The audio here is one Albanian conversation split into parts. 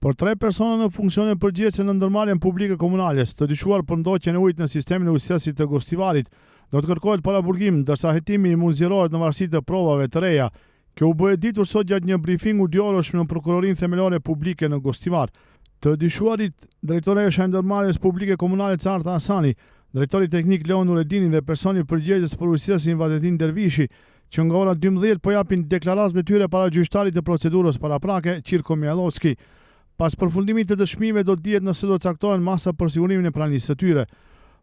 Për 3 persona në funksione përgjegjëse në ndërmarrjen publike komunale, të dyshuar për ndoqjen e ujit në sistemin e ujësjesit të Gostivarit, do të kërkohet paraburgim, ndërsa hetimi i mund zgjerohet në varësi të provave të reja. Kjo u bë e ditur sot gjatë një briefingu diorësh në Prokurorinë Themelore Publike në Gostivar. Të dyshuarit, drejtoresha e ndërmarrjes publike komunale Carta Hasani, drejtori teknik Leon Nureddini dhe personi përgjegjës për ujësjesin Valentin Dervishi, që nga ora 12 po japin deklaratat e tyre para gjyqtarit të procedurës paraprake Qirko Mjallovski. Pas përfundimit të dëshmive do të dihet nëse do të caktohen masa për sigurimin e pranisë së tyre.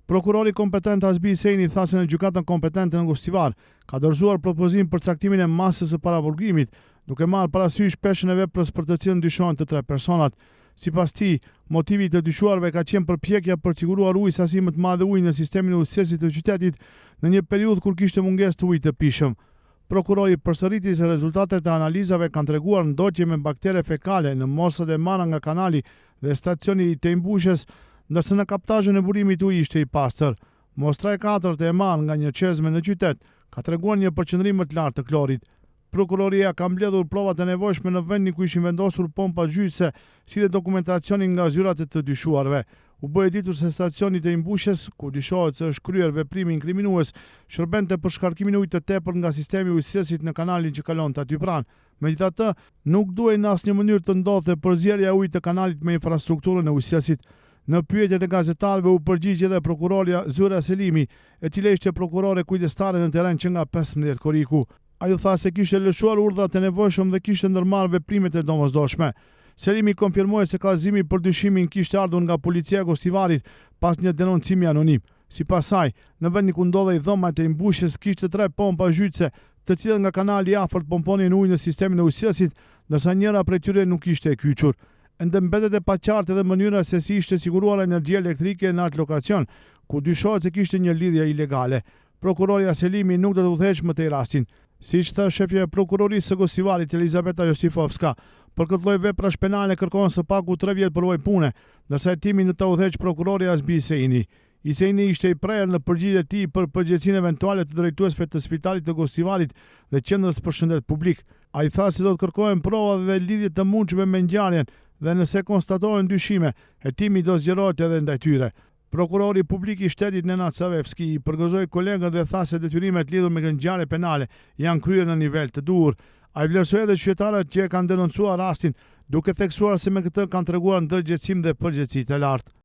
Prokurori kompetent Hasbi Hyseni tha se në gjykatën kompetente në Gostivar ka dorëzuar propozim për caktimin e masës së paraburgimit, duke marrë parasysh peshën e veprës për të cilën dyshohen të 3 personat. Sipas tij, motivi i të dyshuarve ka qenë përpjekja për të siguruar ujë sasi më të madhe uji në sistemin e ujësjesit të qytetit në një periudhë kur kishte mungesë të ujit të pishëm. Prokurori përsëriti se rezultatet e analizave kanë treguar ndoqje me baktere fekale në mosat e marra nga kanali dhe stacioni i Tejmbushës, ndërsa në kaptazhin e burimit uji ishte i pastër. Mostra e 4 e marrë nga një çezme në qytet ka treguar një përqendrim më të lartë të klorit. Prokuroria ka mbledhur provat e nevojshme në vendin ku ishin vendosur pompa gjyqëse, si dhe dokumentacionin nga zyrat e të dyshuarve. U bë e ditur se stacioni i Tejmbushës, ku dyshohet se është kryer veprimi inkriminues, shërbente për shkarkimin e ujit të tepërt nga sistemi i ujësjesit në kanalin që kalonte aty pranë. Megjithatë, nuk duhej në asnjë mënyrë të ndodhte përzierja e ujit të kanalit me infrastrukturën e ujësjesit. Në pyetjet e gazetarëve u përgjigj edhe prokuroria Zyra Selimi, e cila ishte prokurore kujdestare në terren që nga 15 koriku. Ajo tha se kishte lëshuar urdhrat e nevojshëm dhe kishte ndërmarrë veprimet e domosdoshme. Selimi konfirmoi se kallëzimi për dyshimin kishte ardhur nga policia e Gostivarit pas një denoncimi anonim. Sipas saj, në vendin ku ndodhej dhoma e Tejmbushës kishte 3 pompa gjyqëse, të cilat nga kanali i afërt pomponin ujë në sistemin e ujësjesit, ndërsa njëra prej tyre nuk ishte e kyçur. Ende mbetet e paqartë edhe mënyra se si ishte siguruar energjia elektrike në atë lokacion, ku dyshohet se kishte një lidhje ilegale. Prokuroria Selimi nuk do të udhëheqë më tej rastin. Siç tha shefja e prokurorisë së Gostivarit Elizabeta Josifovska, për këtë lloj veprash penale kërkohen së paku 3 vjet përvojë pune, ndërsa hetimin do ta udhëheqë prokurori Hasbi Hyseni. Hyseni ishte i prerë në përgjigjet e tij për përgjegjësinë eventuale të drejtuesve të spitalit të Gostivarit dhe qendrës për shëndet publik. Ai tha se do të kërkohen prova dhe lidhje të mundshme me ngjarjen dhe nëse konstatohen dyshime, hetimi do zgjerohet edhe ndaj tyre. Prokurori publik i shtetit Nenad Savevski i përgëzoi kolegët dhe tha se detyrimet lidhur me ngjarje penale janë kryer në nivel të duhur. Ai vlerësoi edhe qytetarët që e kanë denoncuar rastin, duke theksuar se me këtë kanë treguar ndërgjegjësim dhe përgjegjësi të lartë.